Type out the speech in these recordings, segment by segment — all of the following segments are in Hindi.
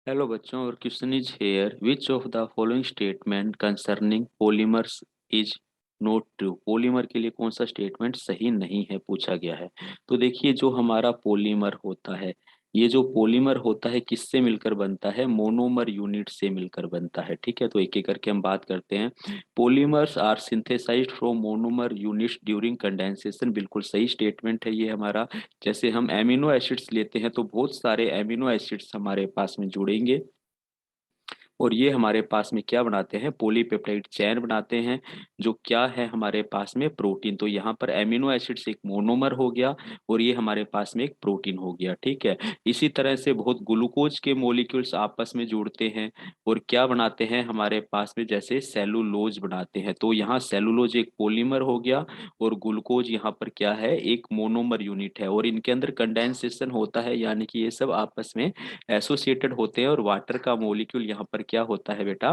हेलो बच्चों, और question is here, which of the following statement concerning polymers is not true. Polymer के लिए कौन सा स्टेटमेंट सही नहीं है पूछा गया है। तो देखिए, जो हमारा पॉलीमर होता है, ये जो पॉलीमर होता है किससे मिलकर बनता है? मोनोमर यूनिट से मिलकर बनता है। ठीक है, तो एक एक करके हम बात करते हैं। Polymers are synthesized from monomer units during condensation, बिल्कुल सही स्टेटमेंट है ये हमारा। जैसे हम एमिनो एसिड्स लेते हैं तो बहुत सारे एमिनो एसिड्स हमारे पास में जुड़ेंगे, और ये हमारे पास में क्या बनाते हैं? पॉलीपेप्टाइड चेन बनाते हैं, जो क्या है हमारे पास में? प्रोटीन। तो यहाँ पर एमिनो एसिड्स एक मोनोमर हो गया, और ये हमारे पास में एक प्रोटीन हो गया। ठीक है, इसी तरह से बहुत ग्लूकोज के मॉलिक्यूल्स आपस में जुड़ते हैं और क्या बनाते हैं हमारे पास में? जैसे सेलुलोज बनाते हैं। तो यहाँ सेलुलोज एक पॉलीमर हो गया, और ग्लूकोज यहाँ पर क्या है? एक मोनोमर यूनिट है, और इनके अंदर कंडेंसेशन होता है, यानी कि ये सब आपस में एसोसिएटेड होते हैं, और वाटर का मॉलिक्यूल यहाँ पर क्या होता है बेटा?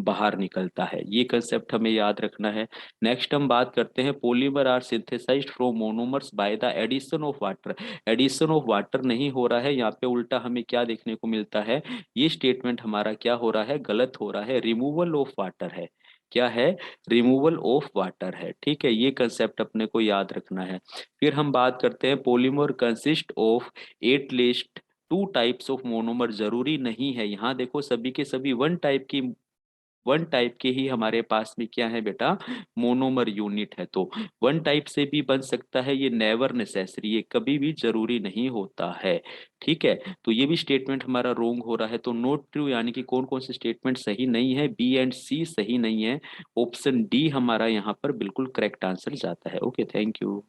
बाहर निकलता है। ये कंसेप्ट हमें याद रखना है। नेक्स्ट हम बात करते हैं, polymer are synthesized from monomers by the addition of water. Addition of water नहीं हो रहा है यहाँ पे, उल्टा हमें क्या देखने को मिलता है? ये स्टेटमेंट हमारा क्या हो रहा है? गलत हो रहा है। रिमूवल ऑफ वाटर है। क्या है? रिमूवल ऑफ वाटर है। ठीक है, ये कंसेप्ट अपने को याद रखना है। फिर हम बात करते हैं, polymer consist of at least two types of monomer. जरूरी नहीं है, यहाँ देखो सभी के सभी वन टाइप के ही हमारे पास में क्या है बेटा? मोनोमर यूनिट है। तो वन टाइप से भी बन सकता है, ये नेवर नेसेसरी, ये कभी भी जरूरी नहीं होता है। ठीक है, तो ये भी स्टेटमेंट हमारा रोंग हो रहा है। तो नोट ट्रू, यानी कि कौन कौन से स्टेटमेंट सही नहीं है? बी एंड सी सही नहीं है। ऑप्शन डी हमारा यहाँ पर बिल्कुल करेक्ट आंसर जाता है। Okay, thank you.